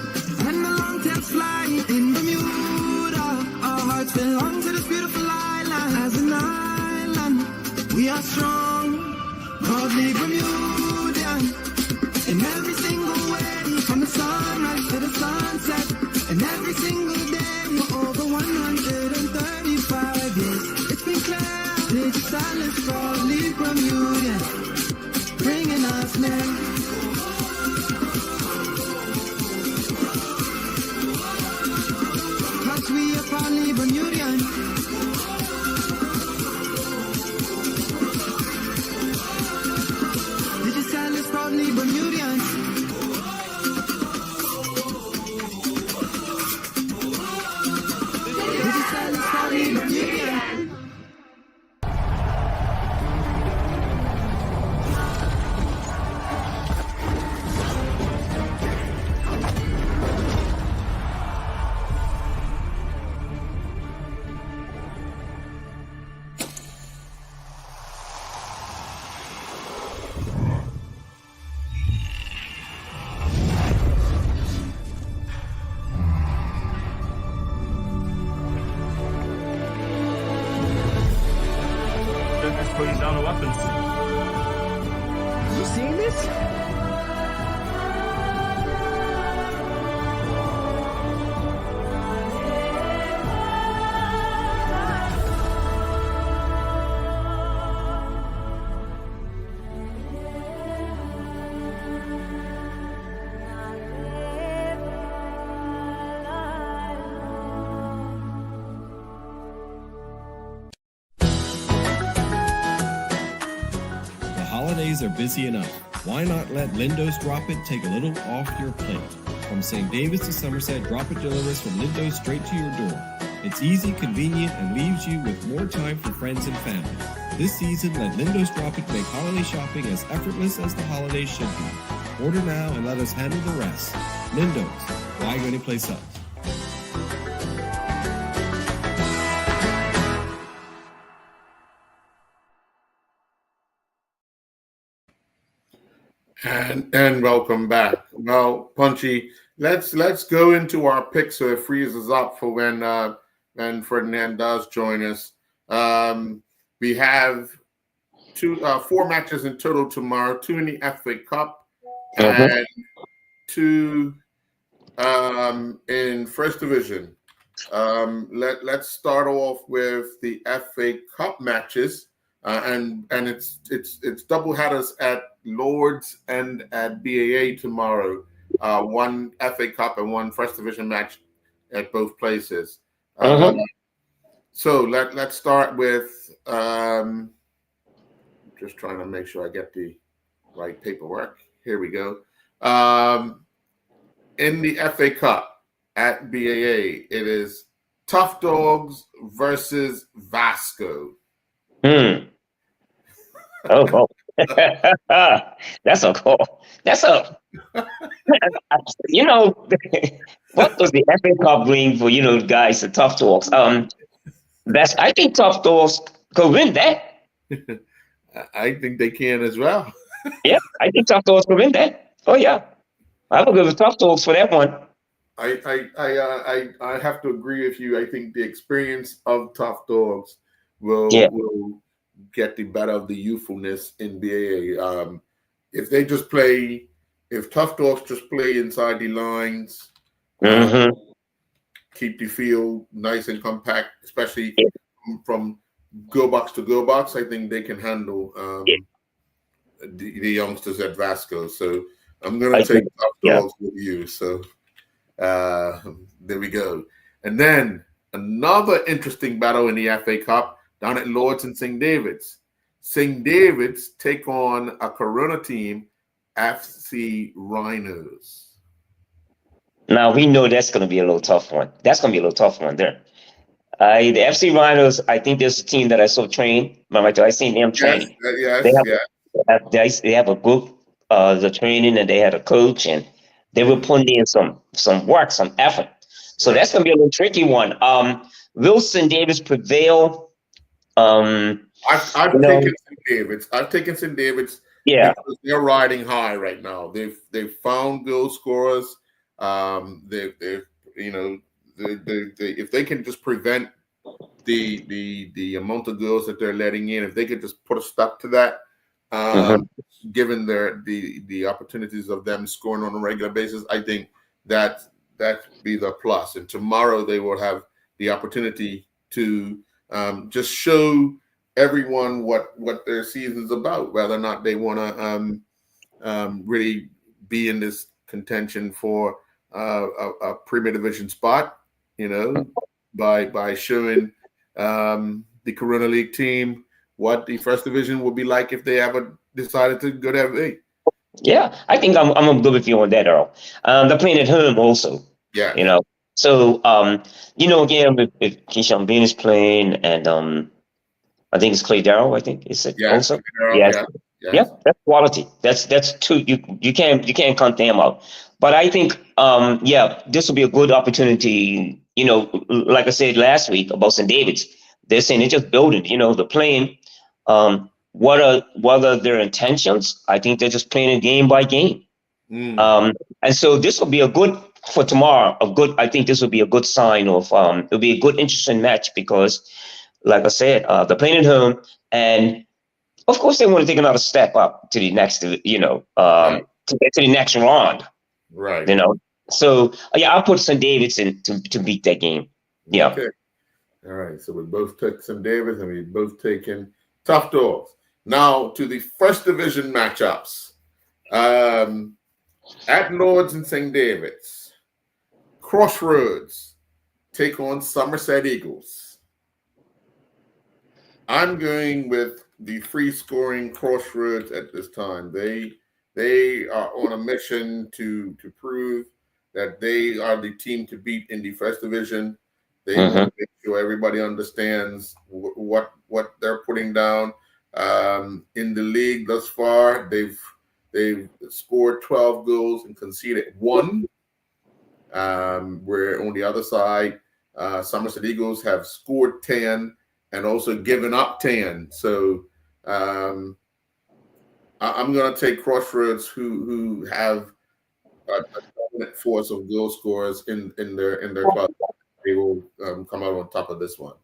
[SPEAKER 4] and the long tails fly in Bermuda. Our hearts belong to this beautiful island. As an island, we are strong, proudly Bermudian. In every single way, from the sunrise to the sunset, and every single day, for over 135 years, it's been clear. This silence proudly Bermudian, bringing us near. Cause we are proudly Bermudian. This silence proudly Bermudian. This silence proudly Bermudian.
[SPEAKER 5] Putting down the weapons.
[SPEAKER 4] You seeing this?
[SPEAKER 3] Holidays are busy enough. Why not let Lindo's Drop It take a little off your plate? From St. David's to Somerset, Drop It delivers from Lindo's straight to your door. It's easy, convenient, and leaves you with more time for friends and family. This season, let Lindo's Drop It make holiday shopping as effortless as the holidays should be. Order now and let us handle the rest. Lindo's, why go anyplace else?
[SPEAKER 1] And welcome back. Well, Punchy, let's go into our picks so it frees us up for when Ferdinand does join us. We have 4 matches in total tomorrow, 2 in the FA Cup and 2 in First Division. Let's start off with the FA Cup matches. And it's double headers at Lords and at BAA tomorrow. 1 FA Cup and 1 First Division match at both places. So let's start with just trying to make sure I get the right paperwork. Here we go. In the FA Cup at BAA, it is Tough Dogs versus Vasco.
[SPEAKER 2] Oh. That's a call. That's a, what does the FA Cup bring for, guys, the Tough Dogs? I think Tough Dogs could win that.
[SPEAKER 1] I think they can as well.
[SPEAKER 2] Yeah, I think Tough Dogs could win that. Oh, yeah. I will go with Tough Dogs for that one.
[SPEAKER 1] I have to agree with you. I think the experience of Tough Dogs
[SPEAKER 2] Yeah.
[SPEAKER 1] will get the better of the youthfulness in BAA. If they just play, if Tough Dogs just play inside the lines,
[SPEAKER 2] Hmm.
[SPEAKER 1] keep the field nice and compact, especially from go box to go box, I think they can handle
[SPEAKER 2] Yeah.
[SPEAKER 1] the youngsters at Vasco. So I'm going
[SPEAKER 2] I
[SPEAKER 1] to take
[SPEAKER 2] think.
[SPEAKER 1] Tough
[SPEAKER 2] Yeah.
[SPEAKER 1] Dogs with you. So there we go. And then another interesting battle in the FA Cup down at Lords and St. David's. St. David's take on a Corona team, FC Rhinos.
[SPEAKER 2] Now we know that's going to be a little tough one. That's going to be a little tough one there. The FC Rhinos, I think there's a team that I saw train. Remember, I seen them
[SPEAKER 1] Yes,
[SPEAKER 2] training.
[SPEAKER 1] yes,
[SPEAKER 2] They have,
[SPEAKER 1] yes.
[SPEAKER 2] they have a group, the training, and they had a coach, and they were putting in some work, some effort. So
[SPEAKER 1] Right.
[SPEAKER 2] that's going to be a little tricky one. Wilson Davis prevail.
[SPEAKER 1] I've
[SPEAKER 2] You know,
[SPEAKER 1] taken St. David's. I've taken St. David's
[SPEAKER 2] yeah,
[SPEAKER 1] because they're riding high right now. They've found goal scorers. They've you know they if they can just prevent the amount of goals that they're letting in, if they could just put a stop to that,
[SPEAKER 2] mhm.
[SPEAKER 1] given the opportunities of them scoring on a regular basis, I think that be the plus. And tomorrow they will have the opportunity to just show everyone what their season's about, whether or not they want to really be in this contention for a Premier Division spot, by showing the Corona League team what the First Division would be like if they ever decided to go that way.
[SPEAKER 2] Yeah, I think I'm good with you on that, Earl. They're playing at home also.
[SPEAKER 1] Yeah.
[SPEAKER 2] So again, with Keyshawn Bean is playing, and I think it's Clay Darrow. I think is it also. Yes. Yeah, that's quality. That's two. You can't count them out. But I think this will be a good opportunity. Like I said last week about St. David's, they're saying they're just building. They're playing. What are their intentions? I think they're just playing it game by game. And so this will be a good for tomorrow. I think this will be a good sign of. It'll be a good, interesting match because, like I said, they're playing at home, and of course they want to take another step up to the next, to get to the next round.
[SPEAKER 1] Right.
[SPEAKER 2] So I'll put St. David's in to beat that game. Yeah.
[SPEAKER 1] Okay. All right. So we both took St. David's and we both taken Tough Dogs. Now to the First Division matchups. At Lords and St. David's, Crossroads take on Somerset Eagles. I'm going with the free scoring Crossroads at this time. They are on a mission to prove that they are the team to beat in the First Division. They want to make sure everybody understands what they're putting down. In the league thus far, they've scored 12 goals and conceded 1. Where on the other side, Somerset Eagles have scored 10 and also given up 10. So I'm going to take Crossroads, who have a dominant force of goal scorers in their club. They will come out on top of this one.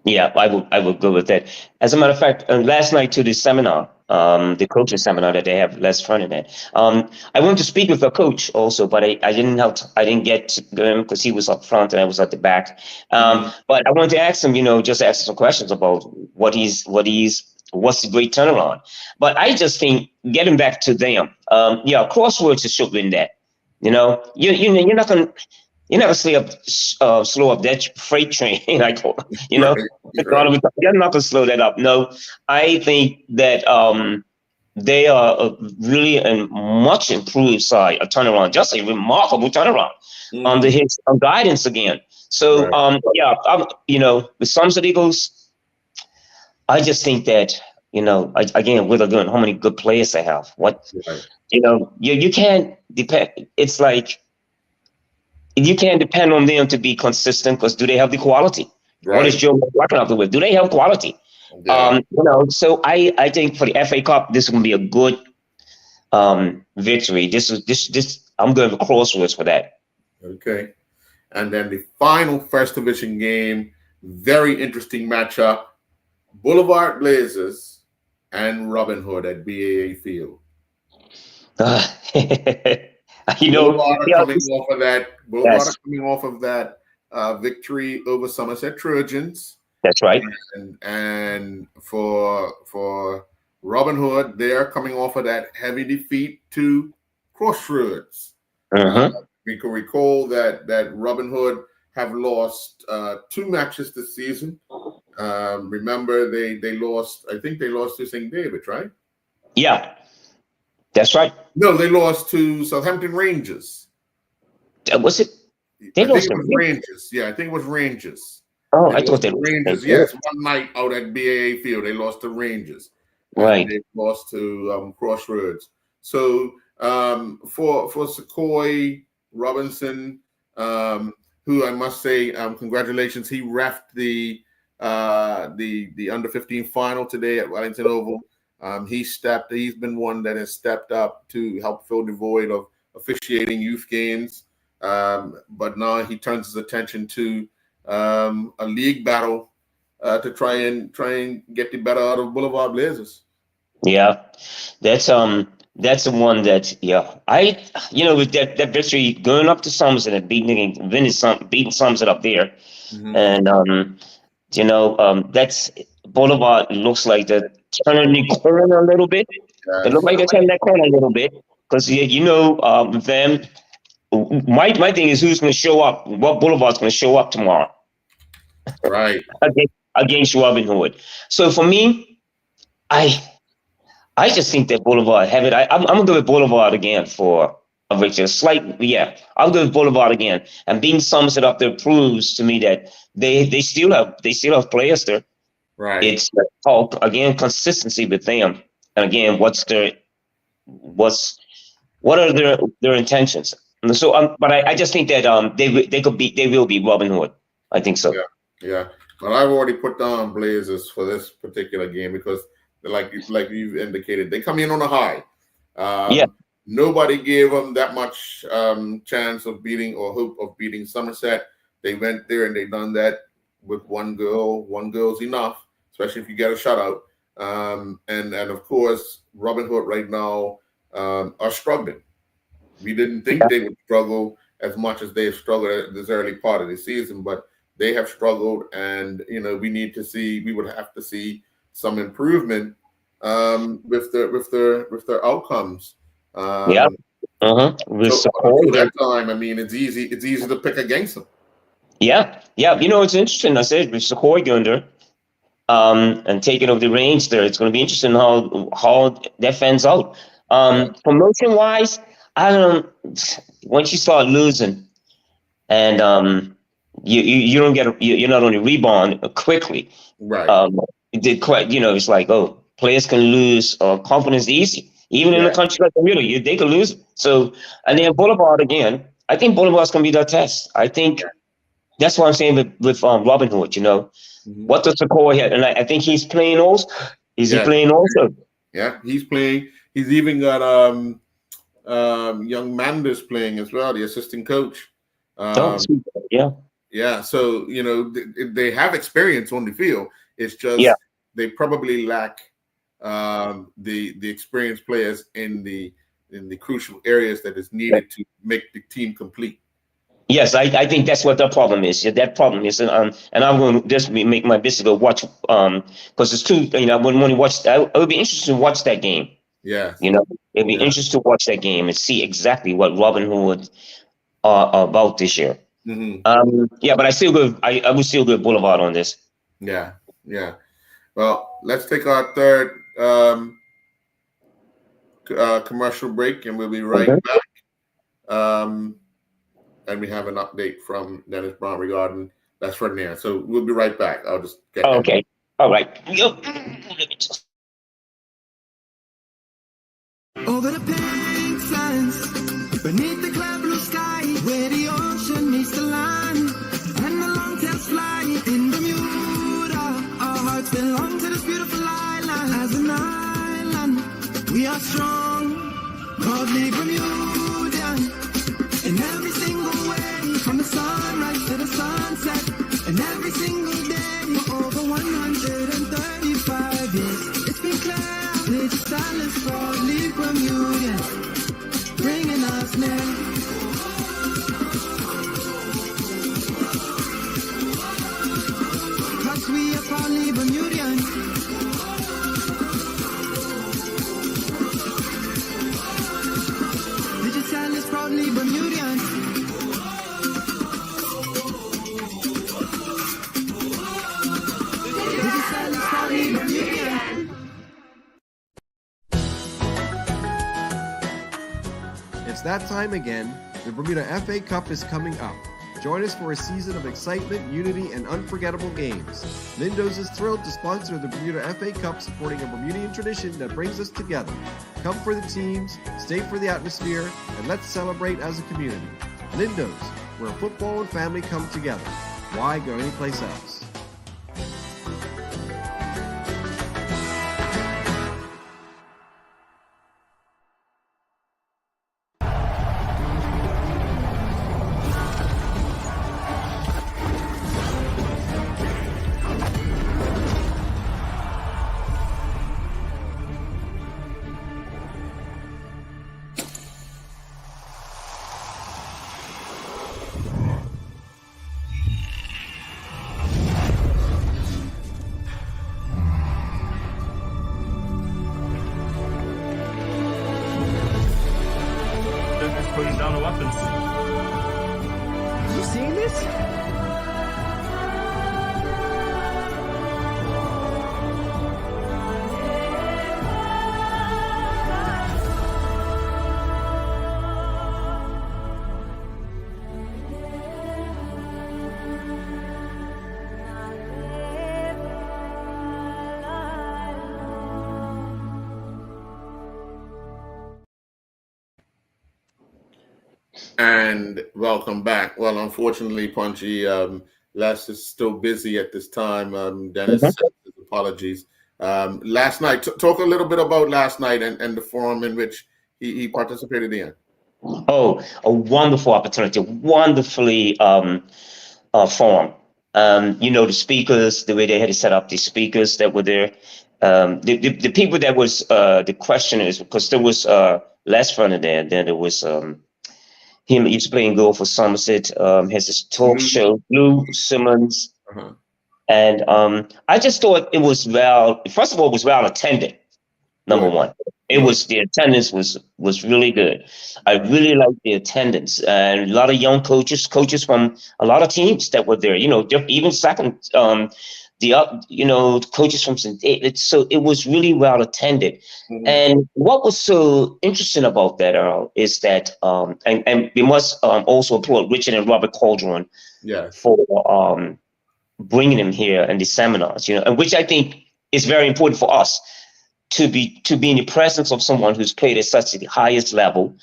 [SPEAKER 2] Yeah, I would go with that. As a matter of fact, last night to the seminar, the coaches seminar that they have Les Fronin at, I wanted to speak with the coach also, but I didn't get to him because he was up front and I was at the back. But I wanted to ask him, just ask some questions about what's the great turnaround. But I just think getting back to them, Crossroads is showing that. You're not gonna. You never slow up that freight train. You're not gonna slow that up. No, I think that they are really a much improved side, a turnaround, just a remarkable turnaround under his guidance again. So with Somerset Eagles, I just think that again, with how many good players they have. You can't depend. It's like. You can't depend on them to be consistent because do they have the quality? Right. What is Joe working up with? Do they have quality? Yeah. So I think for the FA Cup, this is going to be a good victory. This I'm going to Crossroads for that.
[SPEAKER 1] Okay. And then the final First Division game, very interesting matchup, Boulevard Blazers and Robin Hood at BAA Field. Boulevard are coming off of that. Boulevard are coming off of that victory over Somerset Trojans.
[SPEAKER 2] That's right.
[SPEAKER 1] And for Robin Hood, they're coming off of that heavy defeat to Crossroads. We can recall that Robin Hood have lost 2 matches this season. Remember, they lost. I think they lost to St. David's, right?
[SPEAKER 2] Yeah, that's right.
[SPEAKER 1] No, they lost to Southampton Rangers.
[SPEAKER 2] Was it?
[SPEAKER 1] I think it was Rangers. Yeah, I think it was Rangers.
[SPEAKER 2] Oh, I thought they lost
[SPEAKER 1] Rangers. Yes, one night out at BAA Field, they lost to Rangers.
[SPEAKER 2] Right.
[SPEAKER 1] They lost to Crossroads. So for Sequoia Robinson, who I must say, congratulations, he reffed the under 15 final today at Wellington Oval. He's been one that has stepped up to help fill the void of officiating youth games. But now he turns his attention to a league battle to try and get the better out of Boulevard Blazers.
[SPEAKER 2] Yeah, that's the one that with that victory going up to Somerset and beating Somerset up there, and that's Boulevard looks like they're turning the corner a little bit. Yes. It looks like they're turning that corner a little bit because them. My thing is who's going to show up. What Boulevard's going to show up tomorrow?
[SPEAKER 1] Right.
[SPEAKER 2] against Robin Hood. So for me, I just think that Boulevard have it. I'm gonna go with Boulevard again for a victory. I'll go with Boulevard again. And being Somerset up there proves to me that they still have players there.
[SPEAKER 1] Right.
[SPEAKER 2] It's again consistency with them. And again, what are their intentions? And so, but I just think that they will be Robin Hood. I think so.
[SPEAKER 1] Yeah. But I've already put down Blazers for this particular game because, like you've indicated, they come in on a high. Nobody gave them that much chance of beating or hope of beating Somerset. They went there and they done that with one goal. One goal's enough, especially if you get a shutout. And of course, Robin Hood right now are struggling. We didn't think they would struggle as much as they've struggled at this early part of the season, but they have struggled, and we would have to see some improvement with their outcomes.
[SPEAKER 2] With
[SPEAKER 1] that time, I mean, it's easy to pick against them.
[SPEAKER 2] Yeah. It's interesting. I said with Sequoia going there, and taking over the range there, it's going to be interesting how that fans out. Promotion wise, once you start losing, and you don't get you're not only rebound quickly,
[SPEAKER 1] right?
[SPEAKER 2] It's like players can lose confidence easy, even in a country like Bermuda, they can lose. So, and then Boulevard again, I think Boulevard's gonna be their test. I think that's what I'm saying with Robin Hood. What does Sequoia have? And I think he's playing also. Is he playing also?
[SPEAKER 1] Yeah, he's playing. He's even got young Manders playing as well, the assistant coach. Yeah. So they have experience on the field. It's just they probably lack the experienced players in the crucial areas that is needed to make the team complete.
[SPEAKER 2] Yes, I think that's what the problem is. That problem is, and I'm going to just make my business to watch because it's too. I wouldn't want to watch. I would be interested to watch that game.
[SPEAKER 1] Yeah.
[SPEAKER 2] It'd be interesting to watch that game and see exactly what Robin Hood are about this year. But I still go. I would still go Boulevard on this.
[SPEAKER 1] Yeah. Well, let's take our third commercial break, and we'll be right back. And we have an update from Dennis Brown regarding that's right now. So we'll be right back. I'll just get.
[SPEAKER 2] Okay. All right.
[SPEAKER 4] Over the pink sands, beneath the clear blue sky, where the ocean meets the land, and the long tails fly in Bermuda. Our hearts belong to this beautiful island. As an island, we are strong, proudly Bermudian, in every single way. sunrise to the sunset. And every single day for over 135 years. It's been clear, this silence proudly from you, yeah, bringing us near. Cause we are proudly Bermudian. Digital is proudly Bermudian. Digital is proudly Bermudian.
[SPEAKER 3] It's that time again. The Bermuda FA Cup is coming up. Join us for a season of excitement, unity, and unforgettable games. Lindos is thrilled to sponsor the Bermuda FA Cup, supporting a Bermudian tradition that brings us together. Come for the teams, stay for the atmosphere, and let's celebrate as a community. Lindos, where football and family come together. Why go anyplace else?
[SPEAKER 5] Putting down the weapons.
[SPEAKER 4] You seeing this?
[SPEAKER 1] And welcome back. Well, unfortunately, Punchy, Les is still busy at this time. Dennis sends his apologies. Last night, talk a little bit about last night and the forum in which he participated in.
[SPEAKER 2] Oh, a wonderful opportunity, wonderfully formed. The speakers, the way they had to set up the speakers that were there, the people that was the questioners, because there was Les Furner there, then there was him used to playing goal for Somerset, has this talk show, Lou Simmons, and I just thought it was first of all, it was well attended, number one. The attendance was really good. I really liked the attendance, and a lot of young coaches from a lot of teams that were there. Even second, coaches from St. David. So it was really well attended. And what was so interesting about that, Earl, is that and we must also applaud Richard and Robert Caldron for bringing them here and the seminars. And which I think is very important for us. To be in the presence of someone who's played at such the highest level,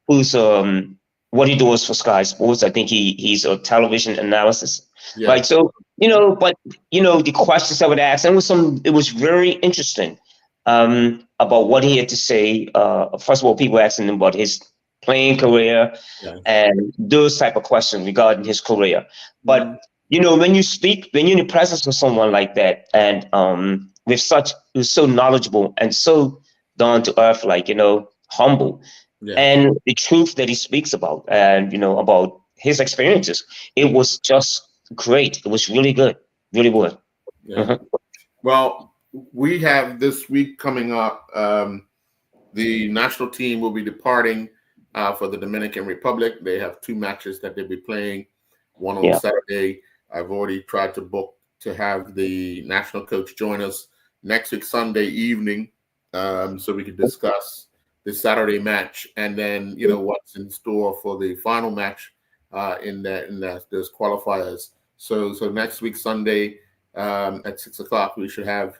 [SPEAKER 2] who's what he does for Sky Sports. I think he's a television analysis, right? So but the questions that would ask, and it was very interesting about what he had to say. First of all, people asking him about his playing career and those type of questions regarding his career. But when you're in the presence of someone like that, and who's so knowledgeable and so down to earth, humble, and the truth that he speaks about, and about his experiences, it was just great. It was really good, really was.
[SPEAKER 1] Well, we have this week coming up. The national team will be departing for the Dominican Republic. They have 2 matches that they'll be playing. One on Saturday. I've already tried to book to have the national coach join us next week, Sunday evening, so we can discuss the Saturday match, and then what's in store for the final match in those qualifiers. So next week, Sunday at 6:00, we should have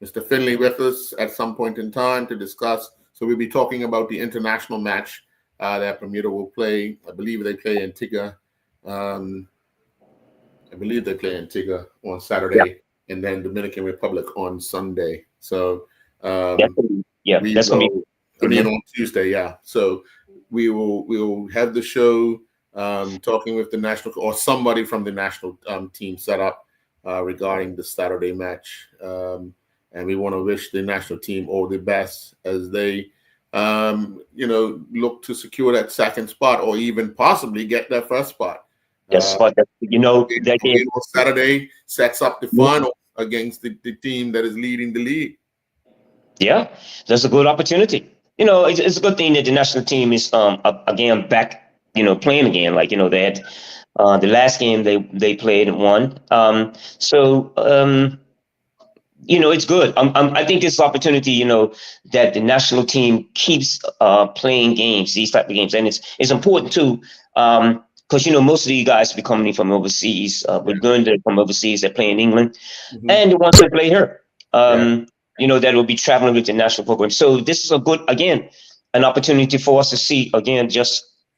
[SPEAKER 1] Mr. Finley with us at some point in time to discuss. So we'll be talking about the international match that Bermuda will play. I believe they play Antigua. On Saturday, and then Dominican Republic on Sunday. So that's gonna be on Tuesday. So we will have the show talking with the national or somebody from the national team set up regarding the Saturday match. And we want to wish the national team all the best as they, look to secure that second spot or even possibly get that first spot.
[SPEAKER 2] Yes, but that game
[SPEAKER 1] Saturday sets up the final against the team that is leading the league.
[SPEAKER 2] Yeah, that's a good opportunity. It's a good thing that the national team is again back, playing again. Like they had the last game they played and won. It's good. I think this opportunity, that the national team keeps playing games, these type of games, and it's important too. Because most of these guys be coming from overseas. We're going to from overseas. They play in England, and they want to play here. That will be traveling with the national program. So this is a good, again, an opportunity for us to see again.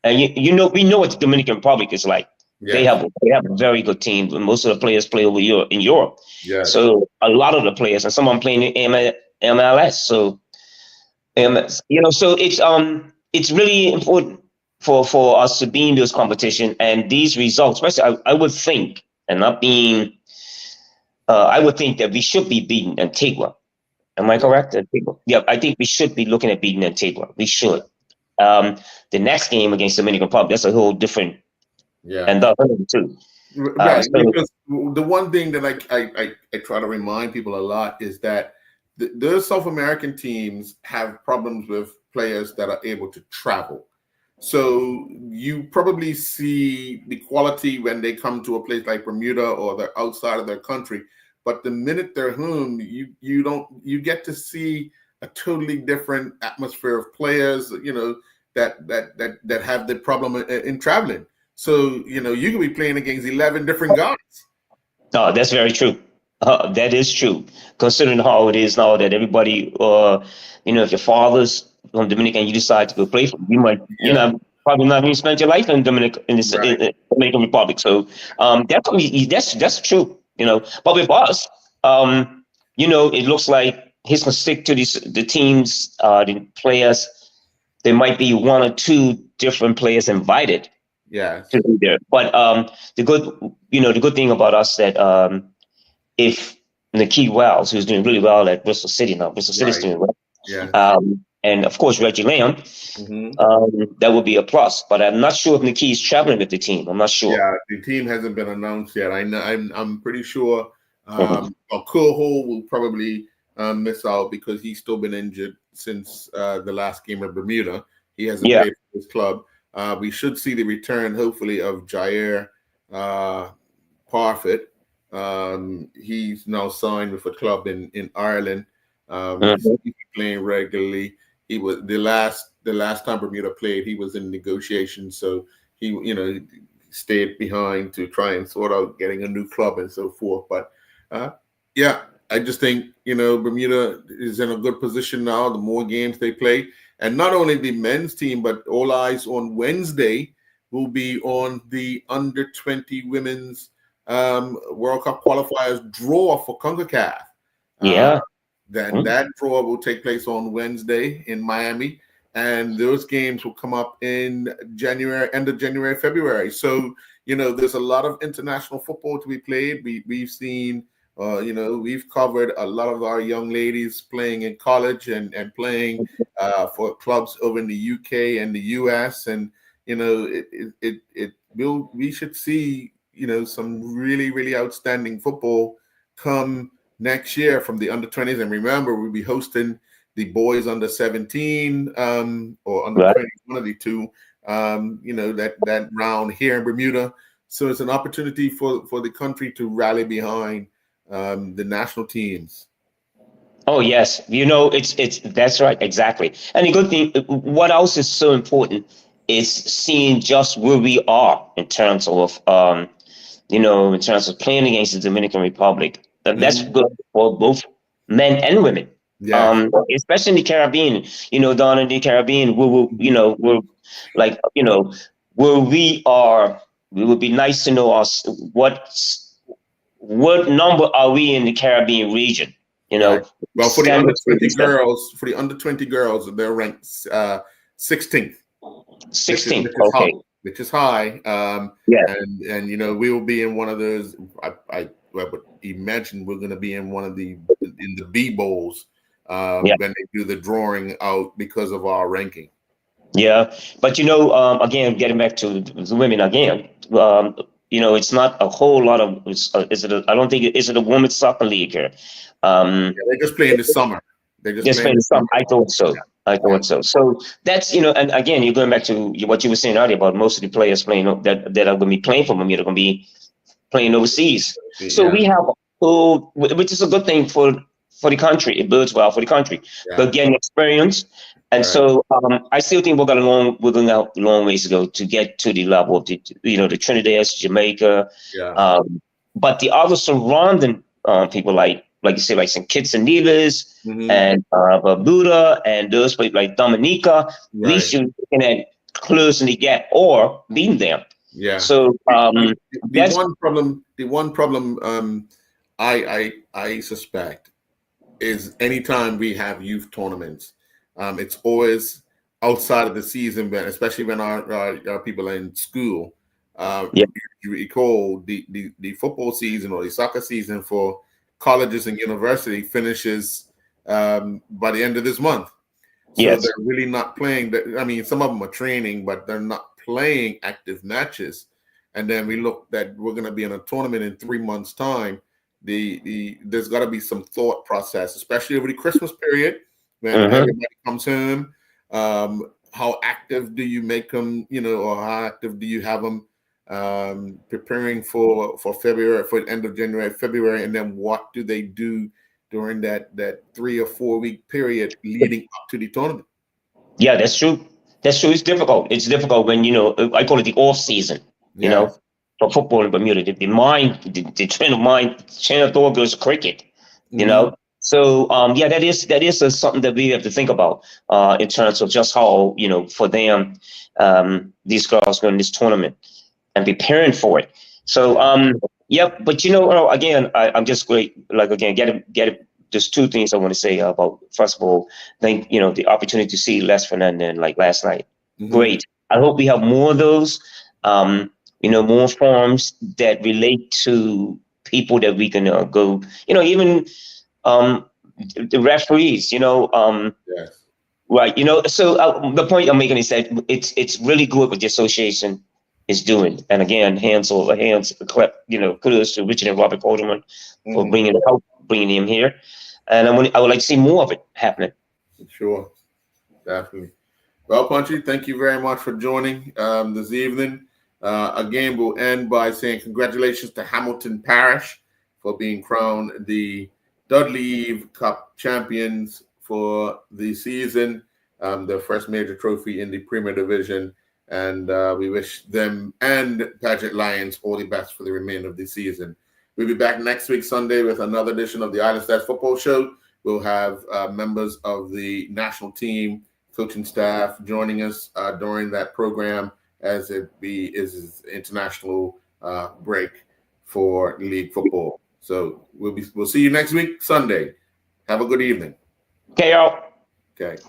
[SPEAKER 2] We know what the Dominican Republic is like. Yeah. They have a very good team. Most of the players play over here in Europe. Yeah. So a lot of the players, and some of them playing in MLS. So, so it's really important for us to be in this competition and these results. Especially, I would think, and not being, I would think that we should be beating Antigua. Am I correct? Antigua? Yeah, I think we should be looking at beating Antigua. We should. The next game against Dominican Republic, that's a whole different. Yeah, and the other too.
[SPEAKER 1] Right, because the one thing that I try to remind people a lot is that the South American teams have problems with players that are able to travel. So you probably see the quality when they come to a place like Bermuda or they're outside of their country. But the minute they're home, you get to see a totally different atmosphere of players, that have the problem in traveling. So, you could be playing against 11 different guys.
[SPEAKER 2] No, that's very true. That is true. Considering how it is now that everybody, if your father's from Dominican, you decide to go play for, you might, probably not even spend your life in Dominican Republic. So definitely, that's true. But with us, it looks like he's gonna stick to the teams, the players. There might be one or two different players invited.
[SPEAKER 1] Yeah.
[SPEAKER 2] To be there. But the good thing about us that if Nakeed Wells, who's doing really well at Bristol City now, Bristol City's doing well. Yeah. And of course Reggie Lamb, that would be a plus. But I'm not sure if Nakeed's traveling with the team. I'm not sure.
[SPEAKER 1] Yeah, the team hasn't been announced yet. I'm pretty sure Coolho will probably miss out because he's still been injured since the last game of Bermuda. He hasn't played for his club. We should see the return, hopefully, of Jair Parfitt. He's now signed with a club in Ireland. He's playing regularly. He was the last time Bermuda played. He was in negotiations, so he stayed behind to try and sort out getting a new club and so forth. But I just think Bermuda is in a good position now. The more games they play. And not only the men's team, but all eyes on Wednesday will be on the under-20 women's World Cup qualifiers draw for CONCACAF. That draw will take place on Wednesday in Miami, and those games will come up in end of January, February. So, there's a lot of international football to be played. We've seen we've covered a lot of our young ladies playing in college and playing for clubs over in the UK and the US. And, we should see, some really, really outstanding football come next year from the under 20s. And remember, we'll be hosting the boys under 17 or under 20, one of the two, that round here in Bermuda. So it's an opportunity for the country to rally behind the national teams.
[SPEAKER 2] Oh yes, it's that's right, exactly. And the good thing, what else is so important is seeing just where we are in terms of in terms of playing against the Dominican Republic. That's good for both men and women. Yeah. Especially in the Caribbean. Down in the Caribbean, we're like where we are. It would be nice to know us what number are we in the Caribbean region?
[SPEAKER 1] Right. Well, for the under 20 girls, they're ranked 16th.
[SPEAKER 2] 16th. Okay.
[SPEAKER 1] which is high.
[SPEAKER 2] Yeah.
[SPEAKER 1] And you know, we will be in one of those. I would imagine we're going to be in one of the B bowls when they do the drawing out because of our ranking.
[SPEAKER 2] Yeah, but again, getting back to the women again, it's not a whole lot of. I don't think is it a women's soccer league here.
[SPEAKER 1] They just play in the summer. They just play in the summer.
[SPEAKER 2] I thought so. I thought so. So that's and again, you're going back to what you were saying earlier about most of the players playing that are going to be playing for them. They're going to be playing overseas. So we have which is a good thing for the country. It bodes well for the country. They're getting experience. And so I still think we're going a long ways to go to get to the level of the Trinidad, Jamaica, but the other surrounding people like you say, like St. Kitts and Nevis and Barbuda and those places like Dominica, we should be looking at closing the gap or beating them. Yeah. So
[SPEAKER 1] the one problem I suspect is anytime we have youth tournaments. It's always outside of the season, but especially when our people are in school. You recall the football season or the soccer season for colleges and university finishes by the end of this month. So they're really not playing. I mean, some of them are training, but they're not playing active matches. And then we look that we're going to be in a tournament in 3 months' time. There's got to be some thought process, especially over the Christmas period. When everybody comes home, how active do you make them, or how active do you have them preparing for February, for the end of January, February, and then what do they do during that 3 or 4 week period leading up to the tournament?
[SPEAKER 2] Yeah, that's true. That's true. It's difficult. It's difficult when, I call it the off season, for football in Bermuda. The train of mind, train of thought goes cricket, So that is something that we have to think about in terms of just how for them these girls go in this tournament and preparing for it. So but again, I'm just great. Like again, get it. There's two things I want to say about. First of all, think the opportunity to see Les Fernandez like last night. Great. I hope we have more of those. More forums that relate to people that we can go. Even. The referees, right? So the point I'm making is that it's really good what the association is doing. And again, kudos to Richard and Robert Alderman for bringing him here. And I would like to see more of it happening.
[SPEAKER 1] Sure, definitely. Well, Punchy, thank you very much for joining this evening. Again, we'll end by saying congratulations to Hamilton Parish for being crowned the Dudley Eve Cup champions for the season, their first major trophy in the Premier Division. And we wish them and Paget Lions all the best for the remainder of the season. We'll be back next week, Sunday, with another edition of the Island Stats Football Show. We'll have members of the national team, coaching staff joining us during that program as it is international break for league football. So we'll see you next week, Sunday. Have a good evening.
[SPEAKER 2] Okay, y'all.
[SPEAKER 1] Okay.